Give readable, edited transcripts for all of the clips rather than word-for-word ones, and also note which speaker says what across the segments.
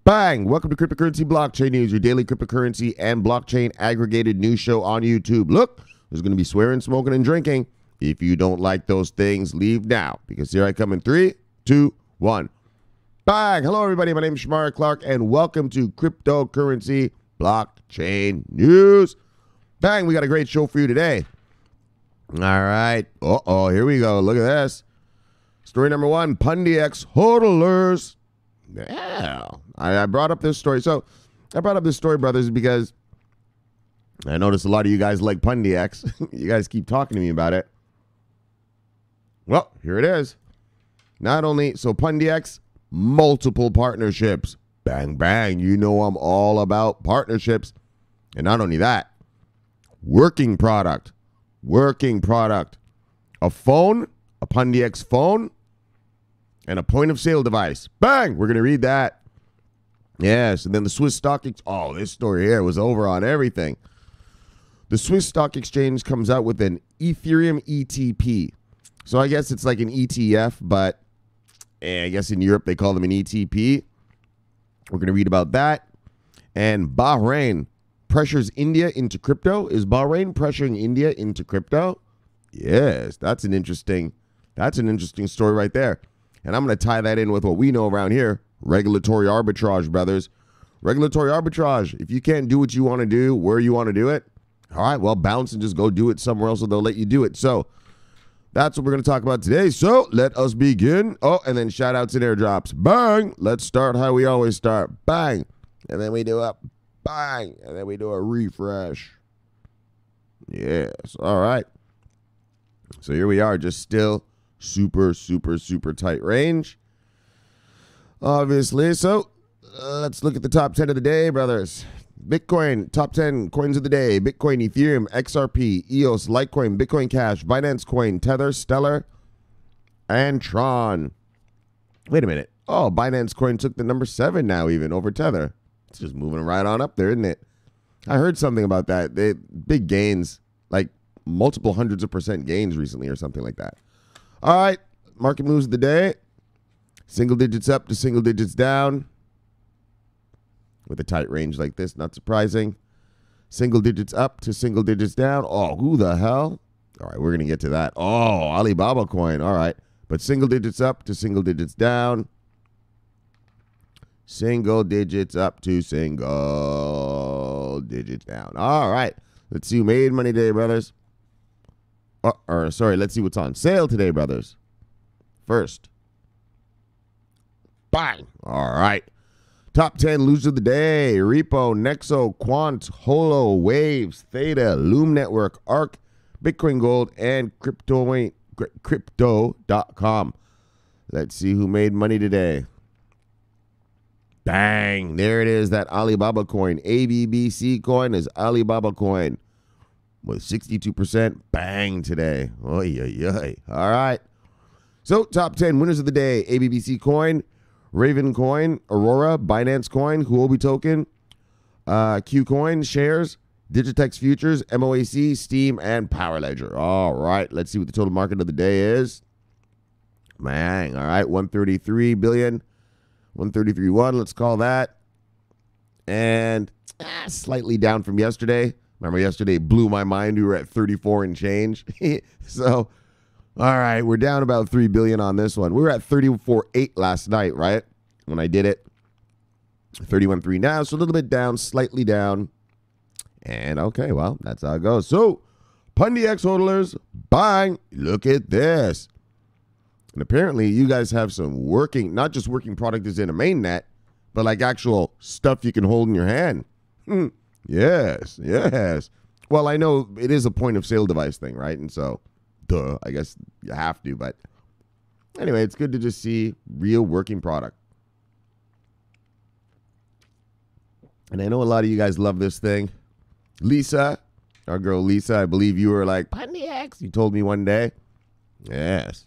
Speaker 1: Bang! Welcome to Cryptocurrency Blockchain News, your daily cryptocurrency and blockchain aggregated news show on YouTube. Look, there's going to be swearing, smoking, and drinking. If you don't like those things, leave now, because here I come in 3, 2, 1. Bang! Hello, everybody. My name is Shamar Clark, and welcome to Cryptocurrency Blockchain News. Bang! We got a great show for you today. All right. Uh-oh, here we go. Look at this. Story number 1, PundiX hodlers. Yeah, I brought up this story. So I brought up this story, brothers, because I noticed a lot of you guys like PundiX. You guys keep talking to me about it. Well, here it is. Not only, so PundiX, multiple partnerships. Bang, bang. You know I'm all about partnerships. And not only that, working product. Working product. A phone, a PundiX phone, and a point-of-sale device. Bang! We're going to read that. Yes, and then the Swiss Stock Exchange. Oh, this story here was over on everything. The Swiss Stock Exchange comes out with an Ethereum ETP. So I guess it's like an ETF, but I guess in Europe they call them an ETP. We're going to read about that. And Bahrain pressures India into crypto. Is Bahrain pressuring India into crypto? Yes, that's an interesting story right there. And I'm going to tie that in with what we know around here, regulatory arbitrage, brothers. Regulatory arbitrage. If you can't do what you want to do, where you want to do it, all right, well, bounce and just go do it somewhere else, so they'll let you do it. So that's what we're going to talk about today. So let us begin. Oh, and then shout outs and airdrops. Bang. Let's start how we always start. Bang. And then we do a bang. And then we do a refresh. Yes. All right. So here we are, just still super tight range, obviously. So let's look at the top 10 of the day, brothers. Bitcoin, top 10 coins of the day: Bitcoin, Ethereum, XRP, EOS, Litecoin, Bitcoin Cash, Binance Coin, Tether, Stellar, and Tron. Wait a minute. Oh, Binance Coin took the number 7 now, even over Tether. It's just moving right on up there, isn't it? I heard something about that. They big gains, like multiple hundreds of % gains recently or something like that. All right, market moves of the day. Single digits up to single digits down. With a tight range like this, not surprising. Single digits up to single digits down. Oh, who the hell? All right, we're going to get to that. Oh, Alibaba coin. All right, but single digits up to single digits down. Single digits up to single digits down. All right, let's see who made money today, brothers. Let's see what's on sale today, brothers. First. Bang. All right. Top 10 losers of the day: Repo, Nexo, Quant, Holo, Waves, Theta, Loom Network, Arc, Bitcoin Gold, and Crypto.com. Let's see who made money today. Bang. There it is, that Alibaba coin. ABBC coin is Alibaba coin, with 62% bang today. Oy, oy, oy. All right. So top 10 winners of the day: ABBC coin, Raven coin, Aurora, Binance coin, Huobi token, Q coin, shares, Digitex futures, MOAC, Steam, and Power Ledger. All right. Let's see what the total market of the day is. Bang. All right. 133 billion. 133.1. Let's call that. And slightly down from yesterday. Remember, yesterday blew my mind. We were at 34 and change. So, all right, we're down about 3 billion on this one. We were at 34.8 last night, right? When I did it. 31.3 now, so a little bit down, slightly down. And okay, well, that's how it goes. So, PundiX hodlers, bang, look at this. And apparently you guys have some working, not just working product is in a mainnet, but like actual stuff you can hold in your hand. Yes, yes. Well, I know it is a point-of-sale device thing, right? And so, duh, I guess you have to. But anyway, it's good to just see real working product. And I know a lot of you guys love this thing. Lisa, our girl Lisa, I believe you were like, PundiX, you told me one day. Yes.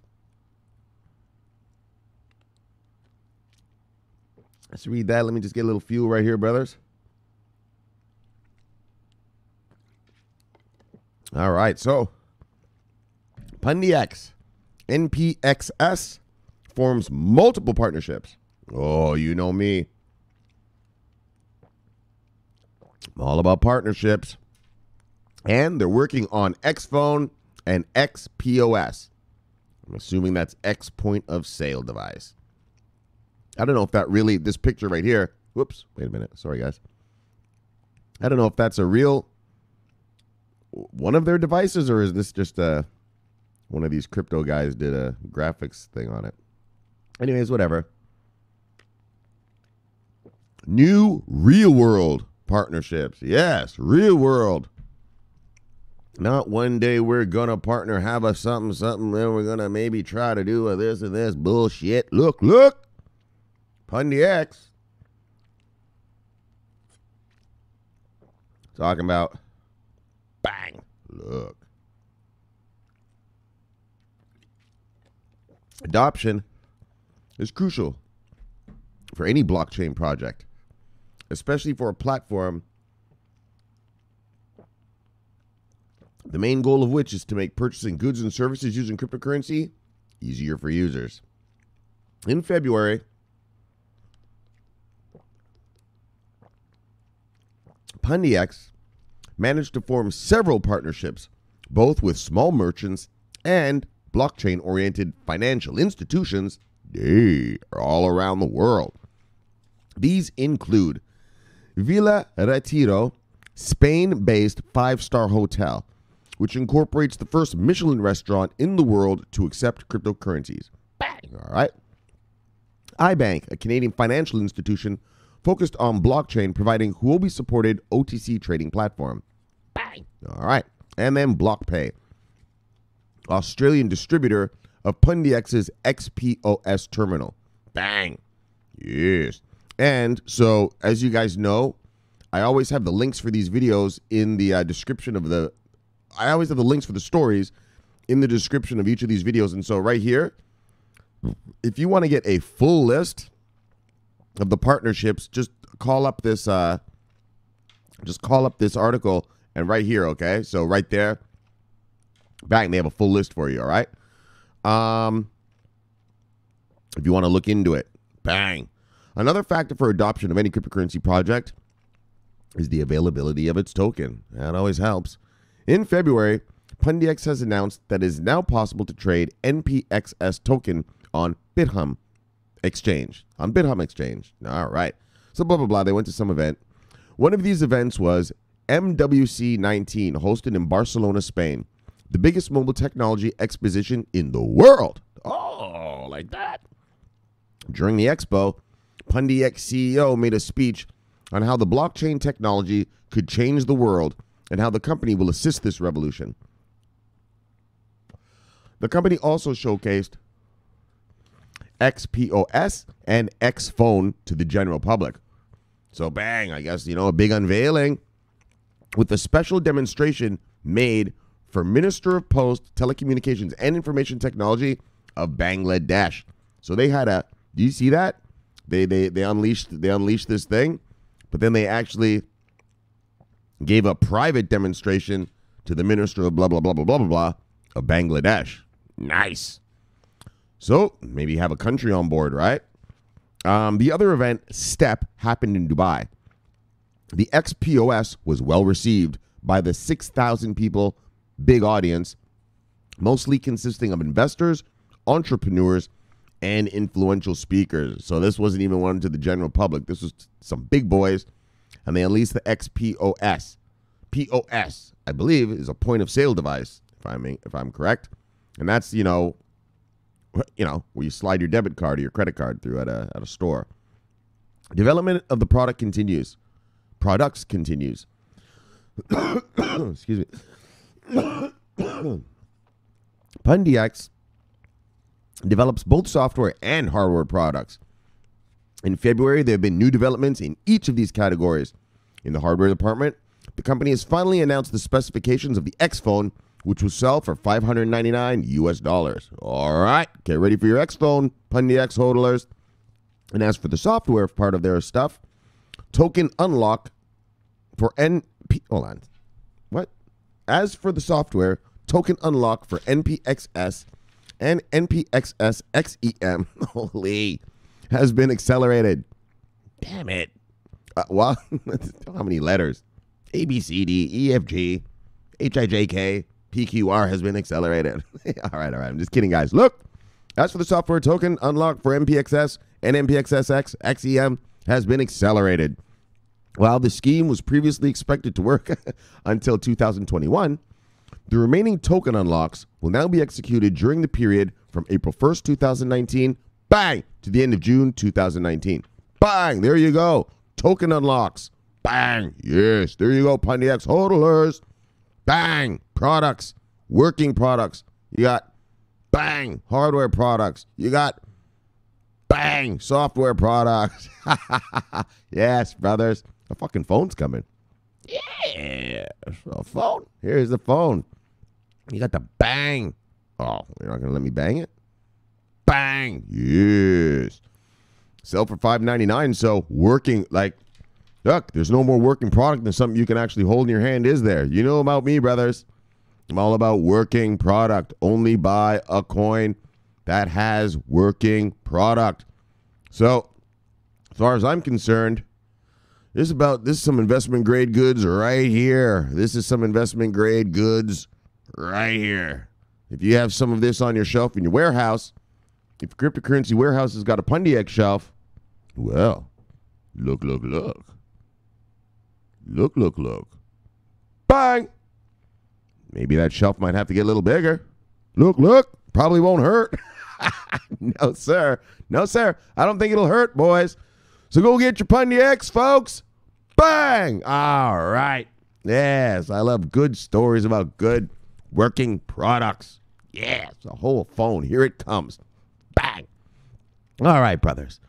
Speaker 1: Let's read that. Let me just get a little fuel right here, brothers. All right, so PundiX, NPXS, forms multiple partnerships. Oh, you know me. All about partnerships. And they're working on XPhone and XPOS. I'm assuming that's X point of sale device. I don't know if that really, this picture right here, whoops, wait a minute, sorry guys. I don't know if that's a real one of their devices, or is this just one of these crypto guys did a graphics thing on it. Anyways, whatever. New real world partnerships. Yes, real world. Not one day we're gonna partner, have a something, then we're gonna maybe try to do a this and this bullshit. Look. PundiX. Talking about bang. Look. Adoption is crucial for any blockchain project, especially for a platform, the main goal of which is to make purchasing goods and services using cryptocurrency easier for users. In February, PundiX managed to form several partnerships, both with small merchants and blockchain-oriented financial institutions. They are all around the world. These include Villa Retiro, Spain-based five-star hotel, which incorporates the first Michelin restaurant in the world to accept cryptocurrencies. Bang! All right. iBank, a Canadian financial institution focused on blockchain, providing Huobi-supported OTC trading platform. Bang! All right. And then BlockPay, Australian distributor of PundiX's XPOS terminal. Bang! Yes. And so, as you guys know, I always have the links for these videos in the description of the... I always have the links for the stories in the description of each of these videos. And so right here, if you want to get a full list of the partnerships, just call up this article, and right here, okay? So right there, bang, they have a full list for you, all right? If you want to look into it, bang. Another factor for adoption of any cryptocurrency project is the availability of its token. That always helps. In February, PundiX has announced that it is now possible to trade NPXS token on Bithumb Exchange. All right. So blah, blah, blah. They went to some event. One of these events was MWC 19, hosted in Barcelona, Spain. The biggest mobile technology exposition in the world. Oh, like that. During the expo, PundiX CEO made a speech on how the blockchain technology could change the world and how the company will assist this revolution. The company also showcased XPOS and XPhone to the general public. So bang, I guess, a big unveiling with a special demonstration made for Minister of Post, Telecommunications and Information Technology of Bangladesh. So they had do you see that? They unleashed this thing, but then they actually gave a private demonstration to the minister of blah, blah, blah, blah, blah, blah, blah of Bangladesh. Nice. So maybe have a country on board, right? The other event, STEP, happened in Dubai. The XPOS was well received by the 6,000 people, big audience, mostly consisting of investors, entrepreneurs, and influential speakers. So this wasn't even one to the general public. This was some big boys. And they unleashed the XPOS. POS, I believe, is a point of sale device, if I'm correct. And that's, where you slide your debit card or your credit card through at a store. Development of the products continues. Excuse me. PundiX develops both software and hardware products. In February, there have been new developments in each of these categories. In the hardware department, the company has finally announced the specifications of the XPhone, which will sell for $599 US. All right, get ready for your XPhone, PundiX hodlers. And as for the software part of their stuff, token unlock for As for the software, token unlock for NPXS and NPXS XEM, has been accelerated. Damn it. Well, how many letters? A, B, C, D, E, F, G, H, I, J, K, P, Q, R has been accelerated. All right. I'm just kidding, guys. Look, as for the software token unlock for NPXS and NPXSX, XEM has been accelerated. While the scheme was previously expected to work until 2021, the remaining token unlocks will now be executed during the period from April 1st, 2019, bang, to the end of June 2019. Bang, there you go. Token unlocks. Bang, yes, there you go, PundiX hodlers. Bang, products, working products. You got bang, hardware products. You got bang, software products. Yes, brothers. The fucking phone's coming. Yeah, a phone. Here's the phone. You got the bang. Oh, you're not going to let me bang it? Bang. Yes. Sell for $5.99. So working, like, look, there's no more working product than something you can actually hold in your hand, is there? You know about me, brothers. I'm all about working product. Only buy a coin that has working product. So, as far as I'm concerned, this is some investment grade goods right here. This is some investment grade goods right here. If you have some of this on your shelf in your warehouse, if cryptocurrency warehouse has got a PundiX shelf, well, look. Look. Bang! Maybe that shelf might have to get a little bigger. Look. Probably won't hurt. No, sir. I don't think it'll hurt, boys. So go get your PundiX, folks. Bang! All right. Yes, I love good stories about good working products. Yes, a whole phone. Here it comes. Bang! All right, brothers.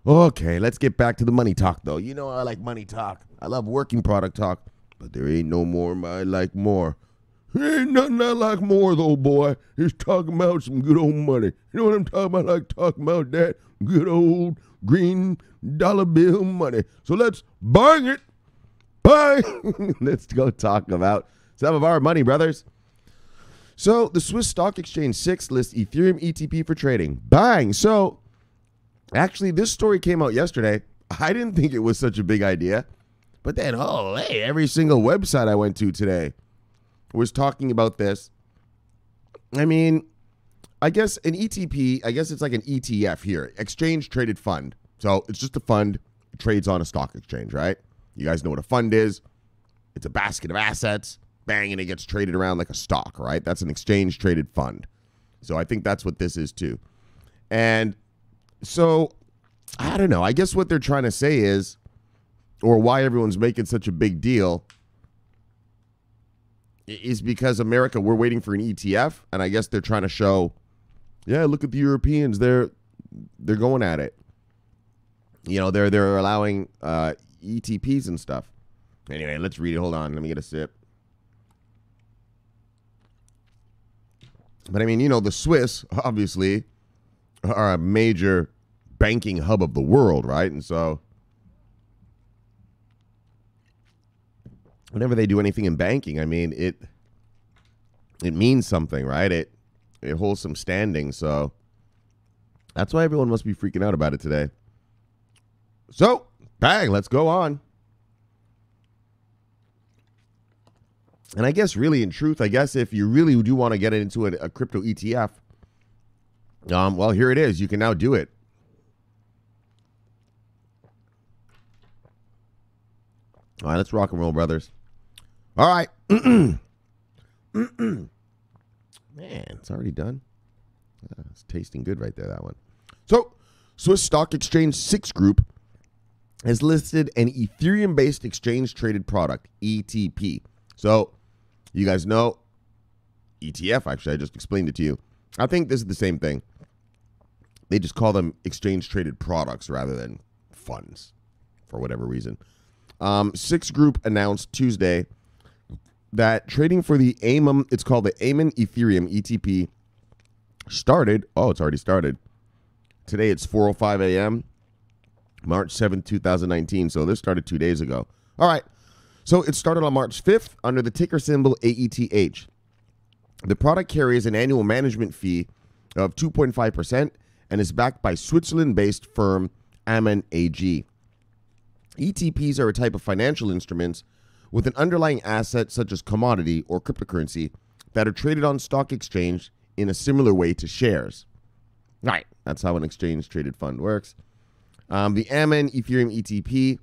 Speaker 1: Okay, let's get back to the money talk, though. You know I like money talk. I love working product talk. But there ain't no more I like more. There ain't nothing I like more, though, boy. It's talking about some good old money. You know what I'm talking about? I like talking about that good old green dollar bill money. So let's bang it. Bang! Let's go talk about some of our money, brothers. So the Swiss Stock Exchange 6 lists Ethereum ETP for trading. Bang! So actually, this story came out yesterday. I didn't think it was such a big idea. But then, every single website I went to today was talking about this. I mean, I guess an ETP, it's like an ETF here, exchange traded fund. So it's just a fund, it trades on a stock exchange, right? You guys know what a fund is. It's a basket of assets, bang, and it gets traded around like a stock, right? That's an exchange traded fund. So I think that's what this is too. And so, I don't know. I guess what they're trying to say is, or why everyone's making such a big deal, is because America, we're waiting for an ETF, and I guess they're trying to show, yeah, look at the Europeans, they're going at it. You know, they're allowing ETPs and stuff. Anyway, let's read it. Hold on, let me get a sip. But I mean, you know, the Swiss obviously are a major banking hub of the world, right? And so whenever they do anything in banking, I mean, it means something, right? It holds some standing. So that's why everyone must be freaking out about it today. So, bang, let's go on. And I guess really in truth, I guess if you really do want to get into a crypto ETF, well, here it is. You can now do it. All right, let's rock and roll, brothers. All right. Man, it's already done. It's tasting good right there, that one. So, Swiss Stock Exchange 6 Group has listed an Ethereum-based exchange-traded product, ETP. So, you guys know ETF, actually, I just explained it to you. I think this is the same thing. They just call them exchange-traded products rather than funds, for whatever reason. 6 Group announced Tuesday that trading for the AMM, it's called the AMM Ethereum ETP, started. Oh, it's already started. Today it's 4:05 a.m., March 7th, 2019. So this started 2 days ago. All right. So it started on March 5th under the ticker symbol AETH. The product carries an annual management fee of 2.5% and is backed by Switzerland-based firm Ammon AG. ETPs are a type of financial instruments with an underlying asset such as commodity or cryptocurrency that are traded on stock exchange in a similar way to shares. Right, that's how an exchange-traded fund works. The Amen Ethereum ETP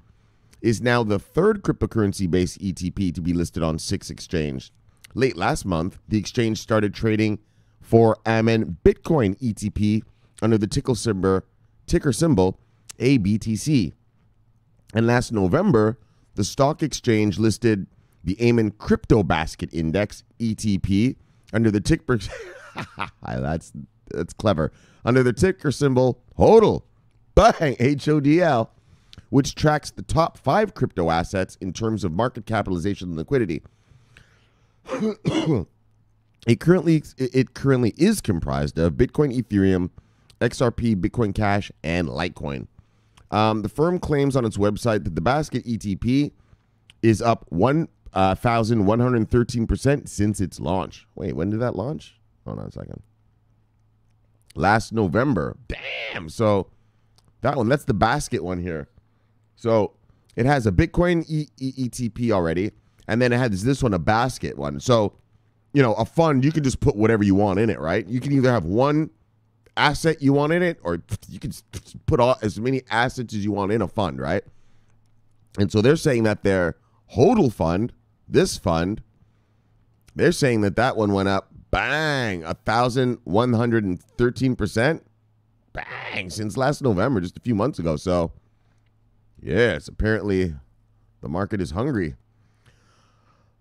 Speaker 1: is now the third cryptocurrency-based ETP to be listed on SIX Exchange. Late last month, the exchange started trading for Amen Bitcoin ETP under the ticker symbol ABTC. And last November, the stock exchange listed the Amen Crypto Basket Index ETP under the ticker that's clever. Under the ticker symbol HODL, bang, HODL, which tracks the top 5 crypto assets in terms of market capitalization and liquidity. It currently is comprised of Bitcoin, Ethereum, XRP, Bitcoin Cash, and Litecoin. The firm claims on its website that the basket ETP is up 1,113% since its launch. Wait, when did that launch? Hold on a second. Last November. Damn. So that one, that's the basket one here. So it has a Bitcoin ETP already, and then it has this one, a basket one. So, you know, a fund, you can just put whatever you want in it, right? You can either have one asset you want in it, or you can put as many assets as you want in a fund, right? And so they're saying that their HODL fund, this fund, they're saying that that one went up, bang, 1,113%, bang, since last November, just a few months ago. So, yes, apparently the market is hungry.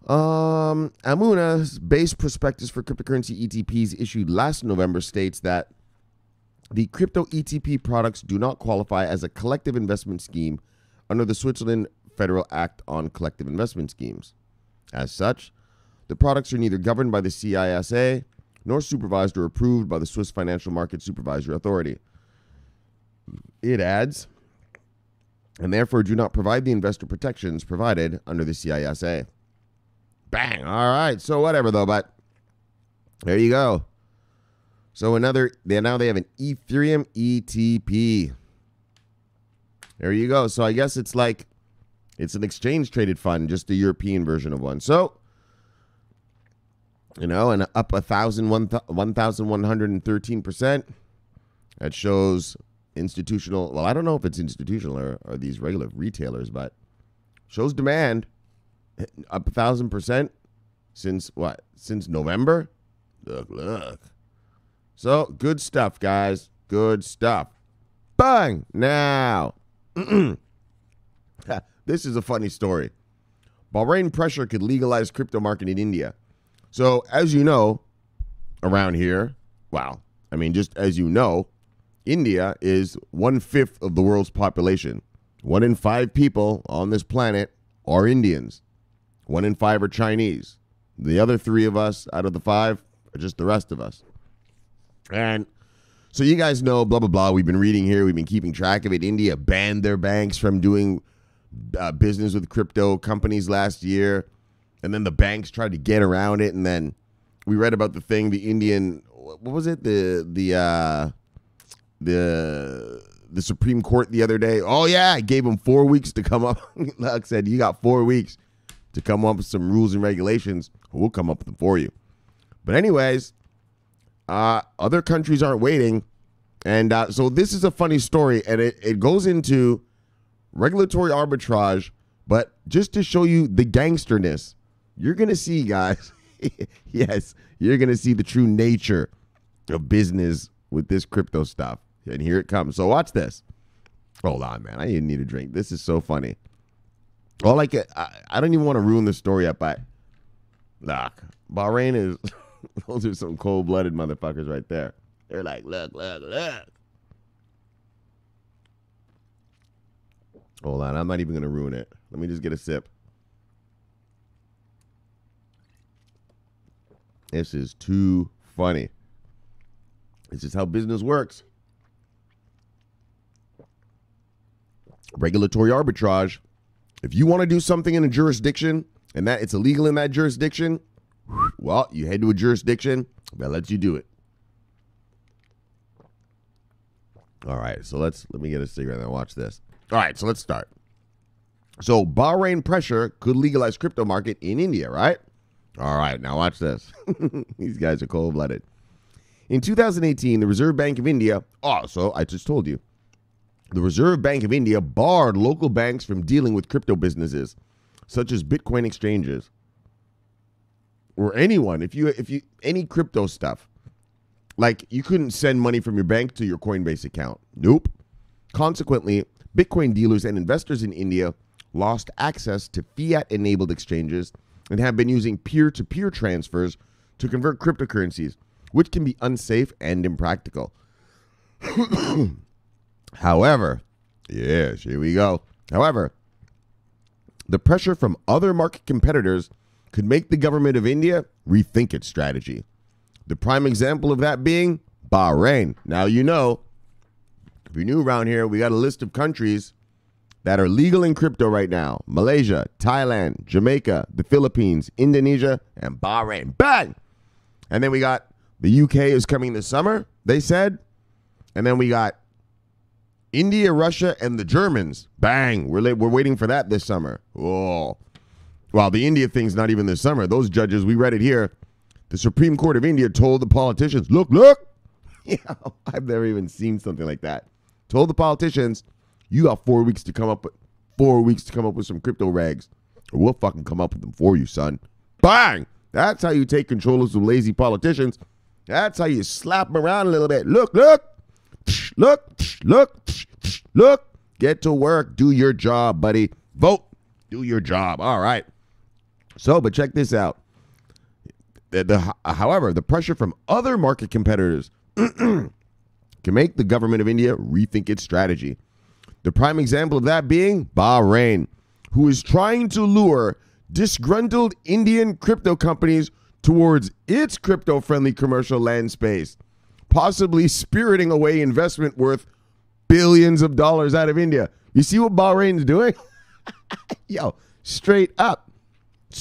Speaker 1: Amuna's base prospectus for cryptocurrency ETPs issued last November states that the crypto ETP products do not qualify as a collective investment scheme under the Switzerland Federal Act on Collective Investment Schemes. As such, the products are neither governed by the CISA nor supervised or approved by the Swiss Financial Market Supervisory Authority. It adds, and therefore do not provide the investor protections provided under the CISA. Bang. All right. So whatever though, but there you go. So now they have an Ethereum ETP. There you go. So I guess it's like, it's an exchange traded fund, just the European version of one. So, you know, and up 1,113%. That shows institutional. Well, I don't know if it's institutional or these regular retailers, but shows demand up 1,000% since what? Since November? Look. So good stuff, guys. Good stuff. Bang! Now, this is a funny story. Bahrain pressure could legalize crypto market in India. So, as you know, around here, wow, I mean, just as you know, India is 1/5 of the world's population. 1 in 5 people on this planet are Indians. 1 in 5 are Chinese. The other 3 of us out of the 5 are just the rest of us. And so you guys know, blah, blah, blah. We've been reading here. We've been keeping track of it. India banned their banks from doing business with crypto companies last year. And then the banks tried to get around it. And then we read about the thing, the Indian, what was it? The Supreme Court the other day. Oh, yeah, I gave them 4 weeks to come up. Luck said, you got 4 weeks to come up with some rules and regulations. We'll come up with them for you. But anyways, other countries aren't waiting. And so this is a funny story, and it goes into regulatory arbitrage, but just to show you the gangsterness, you're going to see, guys, yes, you're going to see the true nature of business with this crypto stuff. And here it comes. So watch this. Hold on, man. I didn't need a drink. This is so funny. All I don't even want to ruin the story up, but look, Bahrain is... Those are some cold-blooded motherfuckers right there. They're like, look. Hold on, I'm not even going to ruin it. Let me just get a sip. This is too funny. This is how business works. Regulatory arbitrage. If you want to do something in a jurisdiction and that it's illegal in that jurisdiction, well, you head to a jurisdiction that lets you do it. All right, so let me get a cigarette and watch this. All right, so let's start. So Bahrain pressure could legalize crypto market in India, right? All right, now watch this. These guys are cold-blooded. In 2018, the Reserve Bank of India, so I just told you, the Reserve Bank of India barred local banks from dealing with crypto businesses, such as Bitcoin exchanges. Or anyone, if you any crypto stuff. Like, you couldn't send money from your bank to your Coinbase account. Nope. Consequently, Bitcoin dealers and investors in India lost access to fiat-enabled exchanges and have been using peer-to-peer transfers to convert cryptocurrencies, which can be unsafe and impractical. However, yes, here we go. However, the pressure from other market competitors could make the government of India rethink its strategy. The prime example of that being Bahrain. Now, you know, if you're new around here, we got a list of countries that are legal in crypto right now. Malaysia, Thailand, Jamaica, the Philippines, Indonesia, and Bahrain. Bang! And then we got the UK is coming this summer, they said. And then we got India, Russia, and the Germans. Bang! We're waiting for that this summer. Oh. Well, the India thing's not even this summer. Those judges, we read it here. The Supreme Court of India told the politicians, look. Yeah, I've never even seen something like that. Told the politicians, you got 4 weeks to come up with some crypto rags, or we'll fucking come up with them for you, son. Bang! That's how you take control of some lazy politicians. That's how you slap them around a little bit. Look. Get to work. Do your job, buddy. Vote. Do your job. All right. So, but check this out. However, the pressure from other market competitors can make the government of India rethink its strategy. The prime example of that being Bahrain, who is trying to lure disgruntled Indian crypto companies towards its crypto-friendly commercial land space, possibly spiriting away investment worth billions of dollars out of India. You see what Bahrain's doing? Yo, straight up.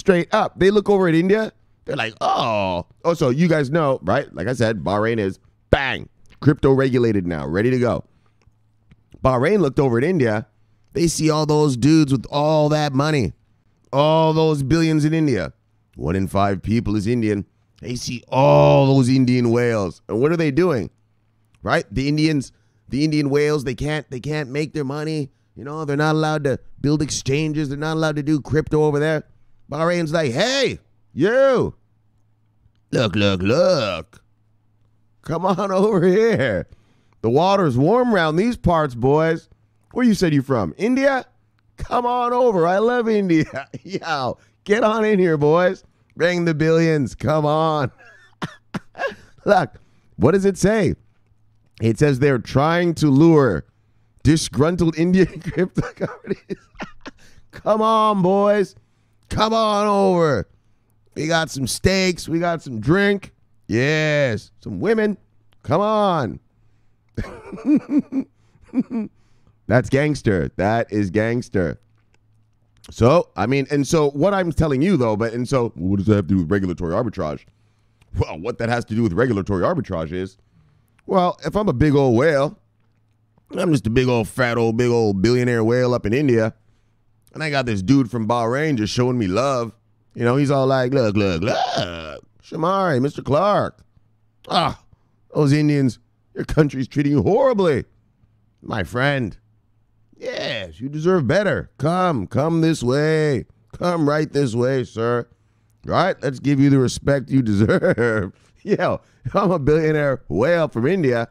Speaker 1: They look over at India. They're like, oh, so you guys know, right? Like I said, Bahrain is, bang, crypto regulated now, ready to go. Bahrain looked over at India. They see all those dudes with all that money, all those billions in India. 1 in 5 people is Indian. They see all those Indian whales. And what are they doing? Right? The Indian whales, they can't make their money. You know, they're not allowed to build exchanges. They're not allowed to do crypto over there. Bahrain's like, hey, you, look. Come on over here. The water's warm around these parts, boys. Where you said you from? India? Come on over. I love India. Yo, get on in here, boys. Bring the billions. Come on. Look, what does it say? It says they're trying to lure disgruntled Indian crypto companies. Come on, boys. Come on over. We got some steaks. We got some drink. Yes. Some women. Come on. That's gangster. That is gangster. So, I mean, and so what I'm telling you, though, what does that have to do with regulatory arbitrage? Well, what that has to do with regulatory arbitrage is, well, if I'm a big old whale, I'm just a big old billionaire whale up in India, and I got this dude from Bahrain just showing me love. You know, he's all like, look, Shamari, Mr. Clark. Those Indians, your country's treating you horribly. My friend. Yes, you deserve better. Come this way. Come right this way, sir. Right? Let's give you the respect you deserve. Yo, I'm a billionaire whale from India.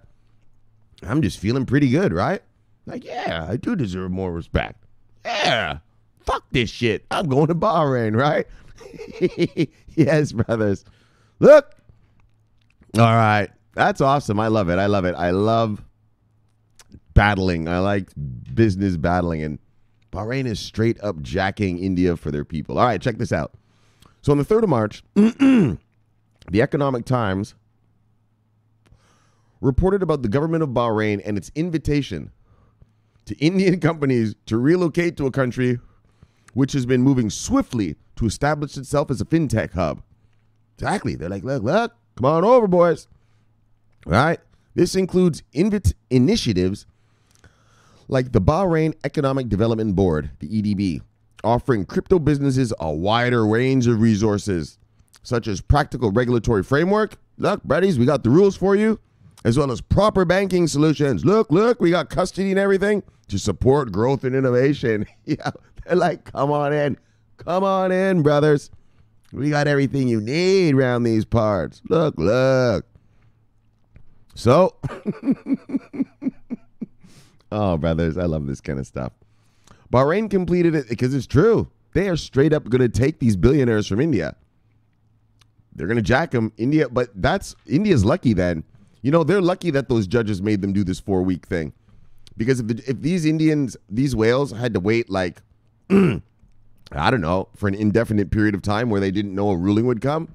Speaker 1: I'm just feeling pretty good, right? Like, yeah, I do deserve more respect. Yeah, fuck this shit. I'm going to Bahrain, right? Yes, brothers. Look. All right. That's awesome. I love it. I love battling. I like business battling. And Bahrain is straight up jacking India for their people. All right, check this out. So on the 3rd of March, the Economic Times reported about the government of Bahrain and its invitation to Indian companies to relocate to a country which has been moving swiftly to establish itself as a fintech hub. Exactly. They're like, look, come on over, boys. All right. This includes initiatives like the Bahrain Economic Development Board, the EDB, offering crypto businesses a wider range of resources, such as practical regulatory framework. Look, buddies, we got the rules for you, as well as proper banking solutions. Look, we got custody and everything to support growth and innovation. Yeah, they're like, come on in, brothers. We got everything you need around these parts. Look. So, oh, brothers, I love this kind of stuff. Bahrain completed it because it's true. They are straight up going to take these billionaires from India. They're going to jack them. India's lucky then. You know, they're lucky that those judges made them do this 4-week thing. Because if these whales had to wait like, I don't know, for an indefinite period of time where they didn't know a ruling would come,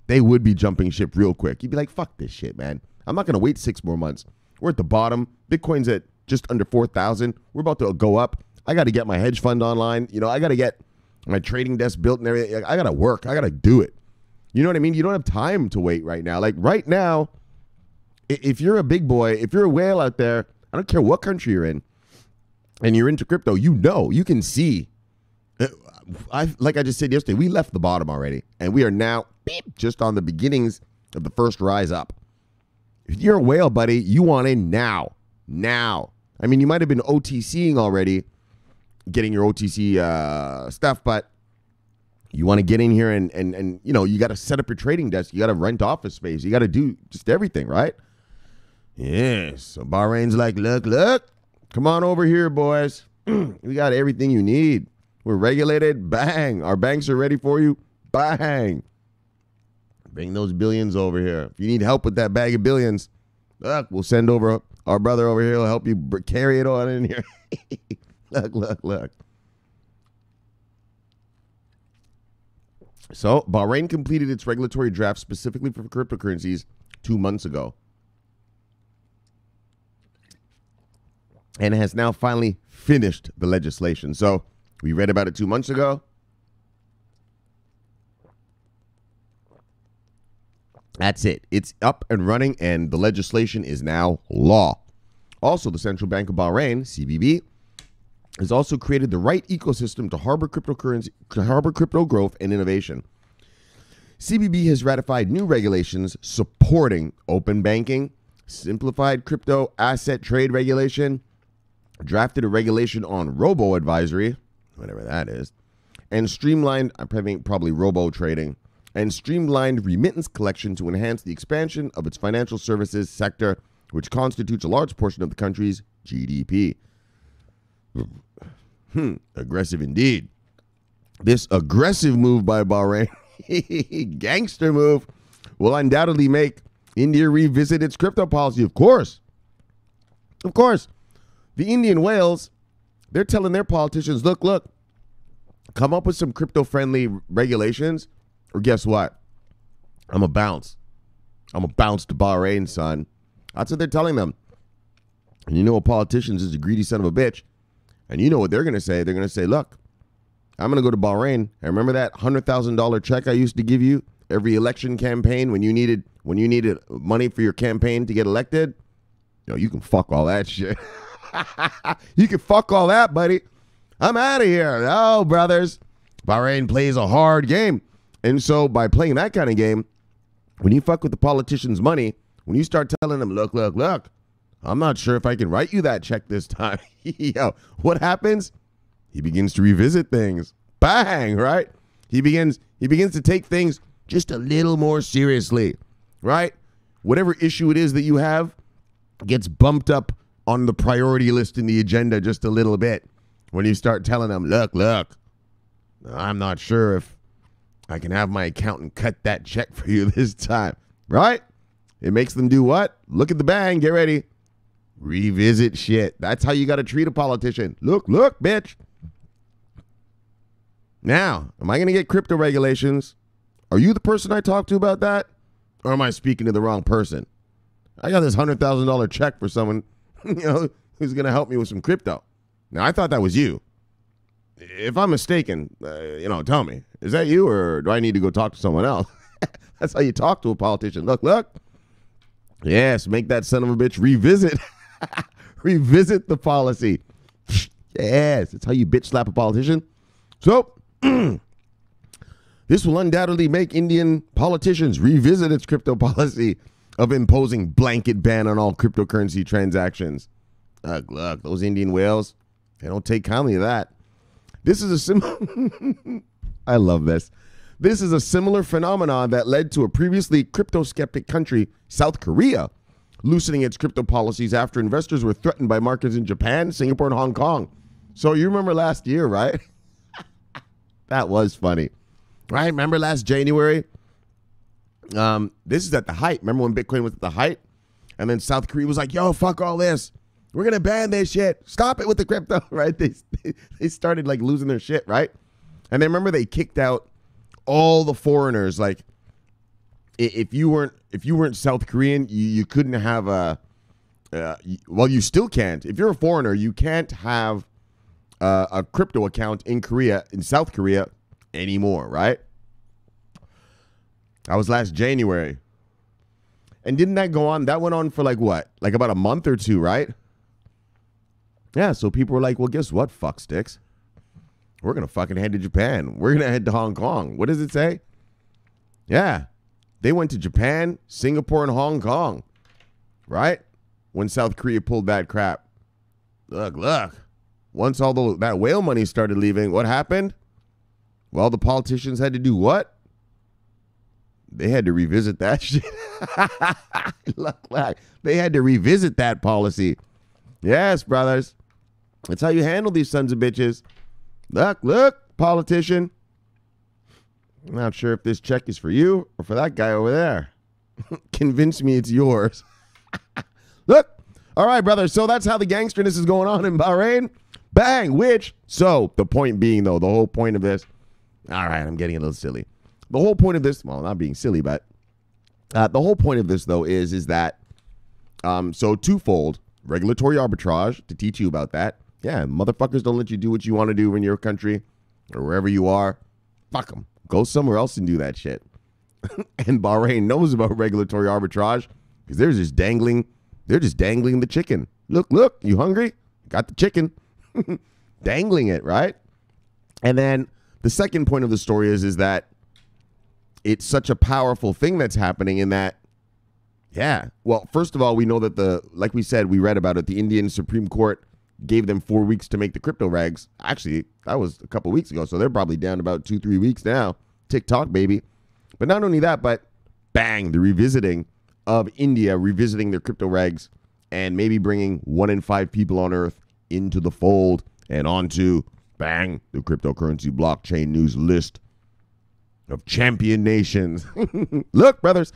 Speaker 1: they would be jumping ship real quick. You'd be like, fuck this shit, man. I'm not going to wait 6 more months. We're at the bottom. Bitcoin's at just under 4,000. We're about to go up. I got to get my hedge fund online. You know, I got to get my trading desk built and everything. I got to work. I got to do it. You know what I mean? You don't have time to wait right now. Like right now, if you're a big boy, if you're a whale out there, I don't care what country you're in, and you're into crypto, you know, you can see. Like I just said yesterday, we left the bottom already, and we are now just on the beginnings of the first rise up. If you're a whale, buddy, you want in now. I mean, you might have been OTCing already, getting your OTC stuff, but you want to get in here and you know, you got to set up your trading desk. You got to rent office space. You got to do just everything, right? Yes. So Bahrain's like, look, come on over here, boys. We got everything you need. We're regulated. Bang. Our banks are ready for you. Bang. Bring those billions over here. If you need help with that bag of billions, look, we'll send over our brother over here. He'll help you carry it on in here. Look. So Bahrain completed its regulatory draft specifically for cryptocurrencies 2 months ago. And has now finally finished the legislation. So we read about it 2 months ago. That's it. It's up and running, and the legislation is now law. Also, the Central Bank of Bahrain, CBB, has also created the right ecosystem to harbor crypto growth and innovation. CBB has ratified new regulations supporting open banking, simplified crypto asset trade regulation, drafted a regulation on robo-advisory, whatever that is, and streamlined, I think probably robo-trading, and streamlined remittance collection to enhance the expansion of its financial services sector, which constitutes a large portion of the country's GDP. Aggressive indeed. This aggressive move by Bahrain, gangster move, will undoubtedly make India revisit its crypto policy. Of course. The Indian whales, they're telling their politicians, look, come up with some crypto-friendly regulations, or guess what? I'm a bounce to Bahrain, son. That's what they're telling them. And you know a politician is a greedy son of a bitch. And you know what they're going to say? They're going to say, look, I'm going to go to Bahrain. And remember that $100,000 check I used to give you every election campaign when you needed money for your campaign to get elected? You know, you can fuck all that shit. You can fuck all that, buddy. I'm out of here. Oh, brothers. Bahrain plays a hard game. And so by playing that kind of game, when you fuck with the politicians' money, when you start telling them, look, I'm not sure if I can write you that check this time. Yo, what happens? He begins to revisit things. Bang, right? He begins to take things just a little more seriously, right? Whatever issue it is that you have gets bumped up on the priority list in the agenda just a little bit. When you start telling them, look, I'm not sure if I can have my accountant cut that check for you this time, right? It makes them do what? Look at the bang, get ready. Revisit shit. That's how you got to treat a politician. Look, bitch. Now, am I going to get crypto regulations? Are you the person I talked to about that? Or am I speaking to the wrong person? I got this $100,000 check for someone, who's going to help me with some crypto. Now, I thought that was you. If I'm mistaken, tell me. Is that you, or do I need to go talk to someone else? That's how you talk to a politician. Look. Yes, make that son of a bitch revisit. Revisit the policy. Yes, that's how you bitch slap a politician. So this will undoubtedly make Indian politicians revisit its crypto policy of imposing blanket ban on all cryptocurrency transactions. Look, those Indian whales, they don't take kindly to that. This is a similar... I love this. This is a similar phenomenon that led to a previously crypto-skeptic country, South Korea, loosening its crypto policies after investors were threatened by markets in Japan, Singapore, and Hong Kong. So you remember last year, right? That was funny. Right? Remember last January? This is at the height. Remember when Bitcoin was at the height? And then South Korea was like, yo, fuck all this. We're going to ban this shit. Stop it with the crypto, right? They started like losing their shit, right? And then remember they kicked out all the foreigners. Like if you weren't South Korean, you couldn't have well, you still can't. If you're a foreigner, you can't have a crypto account in South Korea anymore, right? That was last January. And didn't that go on? That went on for like what? Like about a month or two, right? Yeah, so people were like, well, guess what, fuck sticks? We're going to fucking head to Japan. We're going to head to Hong Kong. What does it say? Yeah. They went to Japan, Singapore, and Hong Kong, right? When South Korea pulled that crap. Look. Once all that whale money started leaving, what happened? Well, the politicians had to do what? They had to revisit that shit. Look. They had to revisit that policy. Yes, brothers. That's how you handle these sons of bitches. Look, politician. I'm not sure if this check is for you or for that guy over there. Convince me it's yours. Look. All right, brother. So that's how the gangsterness is going on in Bahrain. Bang, so the point being, though, the whole point of this, all right, I'm getting a little silly. The whole point of this, well, not being silly, but the whole point of this, though, is that, so twofold, regulatory arbitrage, to teach you about that. Yeah, motherfuckers don't let you do what you want to do in your country or wherever you are. Fuck them. Go somewhere else and do that shit. And Bahrain knows about regulatory arbitrage because they're just dangling the chicken. Look, you hungry? Got the chicken. Dangling it, right? And then the second point of the story is that it's such a powerful thing that's happening in that, yeah. Well, first of all, we know that like we said, we read about it, the Indian Supreme Court gave them 4 weeks to make the crypto regs. Actually, that was a couple weeks ago, so they're probably down about 2-3 weeks now. TikTok, baby. But not only that, but bang, the revisiting of India, revisiting their crypto regs and maybe bringing 1 in 5 people on Earth into the fold and onto, bang, the cryptocurrency blockchain news list of champion nations. Look, brothers.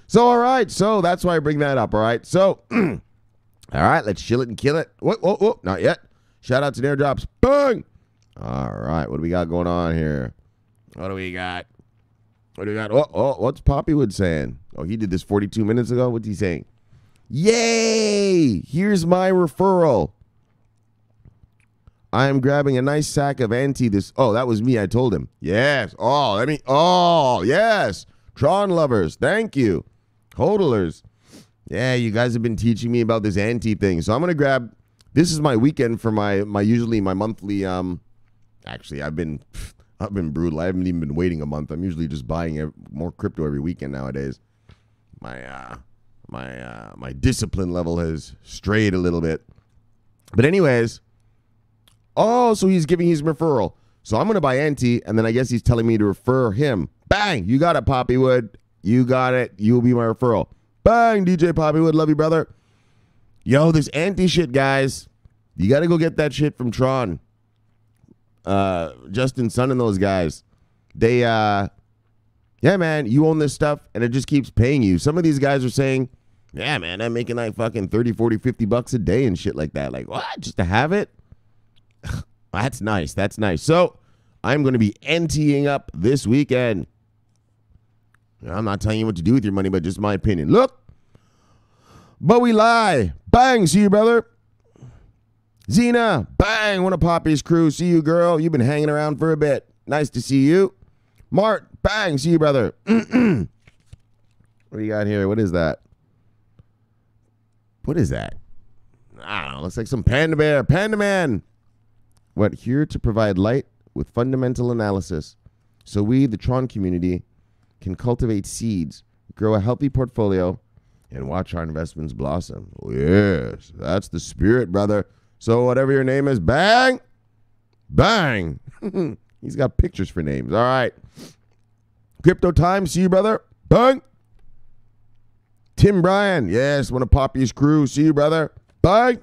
Speaker 1: So, all right. So that's why I bring that up. All right. So, all right. Let's chill it and kill it. Whoa. Not yet. Shout out to the airdrops. Bang. All right. What do we got going on here? What do we got? Oh, what's Poppywood saying? Oh, he did this 42 minutes ago. What's he saying? Yay. Here's my referral. I am grabbing a nice sack of this. Oh, that was me. I told him. Yes. Oh, yes. Tron lovers. Thank you. Hodlers. Yeah, you guys have been teaching me about this thing. So I'm going to grab, this is my weekend for my usually my monthly, actually I've been brutal. I haven't even been waiting a month. I'm usually just buying more crypto every weekend nowadays. My discipline level has strayed a little bit. But anyways, oh, so he's giving his referral. So I'm going to buy and then I guess he's telling me to refer him. Bang! You got it, Poppywood. You got it. You will be my referral. Bang, DJ Poppywood. Love you, brother. Yo, this shit, guys. You got to go get that shit from Tron. Justin Sun and those guys. They, yeah, man, you own this stuff and it just keeps paying you. Some of these guys are saying, yeah, man, I'm making like fucking 30, 40, 50 bucks a day and shit like that. Like, what? Just to have it? That's nice. That's nice. So I'm going to be NTing up this weekend. I'm not telling you what to do with your money, but just my opinion. Look, but we lie. Bang. See you, brother. Zena. Bang. One of Poppy's crew. See you, girl. You've been hanging around for a bit. Nice to see you. Mart. Bang. See you, brother. What do you got here? What is that? What is that? I don't know. Looks like some panda bear. Panda man. What? Here to provide light with fundamental analysis so we, the Tron community, can cultivate seeds, grow a healthy portfolio, and watch our investments blossom. Oh, yes, that's the spirit, brother. So whatever your name is, bang, bang. He's got pictures for names. All right. Crypto time. See you, brother. Bang. Tim Bryan. Yes, one of Poppy's crew. See you, brother. Bang.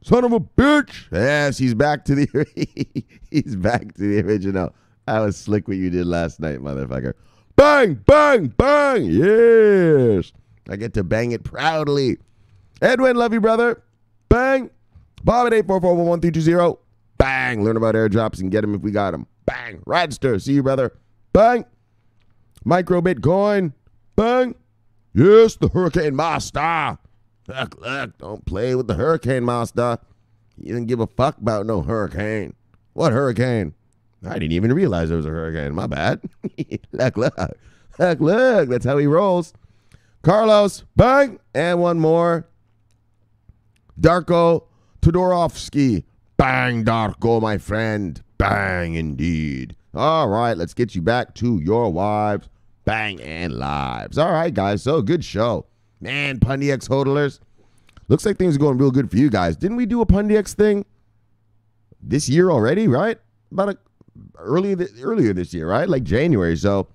Speaker 1: Son of a bitch. Yes, he's back to the he's back to the original. That was slick what you did last night, motherfucker. Bang, bang, bang. Yes. I get to bang it proudly. Edwin, love you, brother. Bang. Bob at 844-11320. Bang. Learn about airdrops and get them if we got them. Bang. Radster. See you, brother. Bang. Micro Bitcoin. Bang. Yes, the Hurricane Master. Look, don't play with the Hurricane Master. He didn't give a fuck about no hurricane. What hurricane? I didn't even realize there was a hurricane. My bad. Look. That's how he rolls. Carlos. Bang. And one more. Darko Todorovsky. Bang, Darko, my friend. Bang, indeed. All right, let's get you back to your wives. Bang, and lives. All right, guys, so good show. Man, PundiX hodlers. Looks like things are going real good for you guys. Didn't we do a PundiX thing this year already, right? Earlier this year, right? Like January, so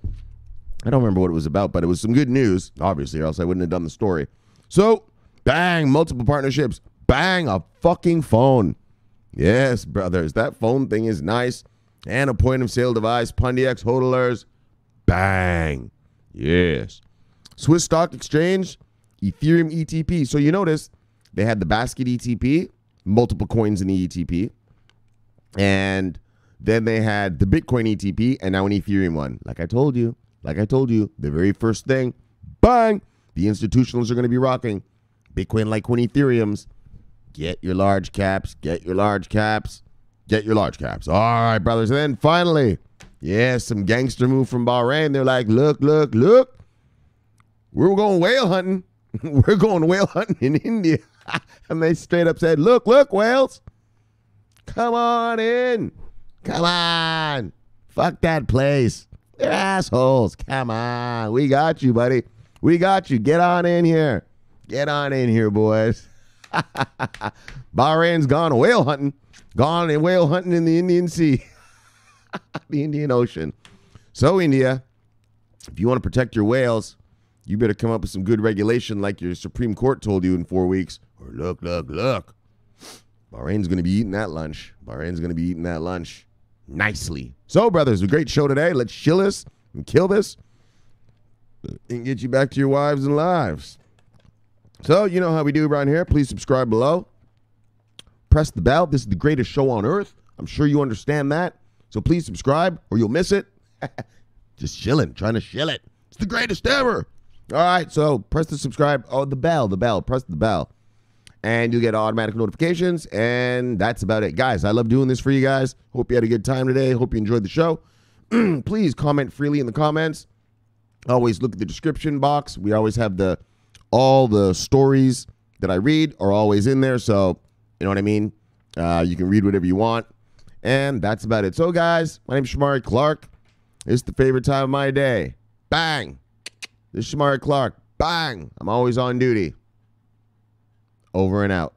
Speaker 1: I don't remember what it was about, but it was some good news, obviously, or else I wouldn't have done the story. So, bang, multiple partnerships. Bang, a fucking phone. Yes, brothers, that phone thing is nice. And a point-of-sale device, PundiX hodlers. Bang. Yes. Swiss Stock Exchange, Ethereum ETP. So you notice they had the basket ETP, multiple coins in the ETP. And then they had the Bitcoin ETP and now an Ethereum one. Like I told you, the very first thing, bang, the institutionals are going to be rocking Bitcoin, Litecoin, Ethereums. Get your large caps, get your large caps, get your large caps. All right, brothers. And then finally, yeah, some gangster move from Bahrain. They're like, look. We're going whale hunting. We're going whale hunting in India. And they straight up said, look, whales. Come on in. Come on. Fuck that place. They're assholes. Come on. We got you, buddy. We got you. Get on in here. Get on in here, boys. Bahrain's gone whale hunting. Gone and whale hunting in the Indian Sea. The Indian Ocean. So, India, if you want to protect your whales, you better come up with some good regulation like your Supreme Court told you in 4 weeks. Or look. Bahrain's going to be eating that lunch. Nicely. So, brothers, a great show today. Let's chill this and kill this and get you back to your wives and lives. So, you know how we do around here. Please subscribe below. Press the bell. This is the greatest show on earth. I'm sure you understand that. So please subscribe or you'll miss it. Just chilling, trying to chill it. It's the greatest ever. All right, so press the subscribe. Oh, the bell. Press the bell. And you'll get automatic notifications. And that's about it. Guys, I love doing this for you guys. Hope you had a good time today. Hope you enjoyed the show. Please comment freely in the comments. Always look at the description box. We always have all the stories that I read are always in there. So, you know what I mean? You can read whatever you want. And that's about it. So, guys, my name's Shamari Clark. It's the favorite time of my day. Bang. This is Shamari Clark. Bang. I'm always on duty. Over and out.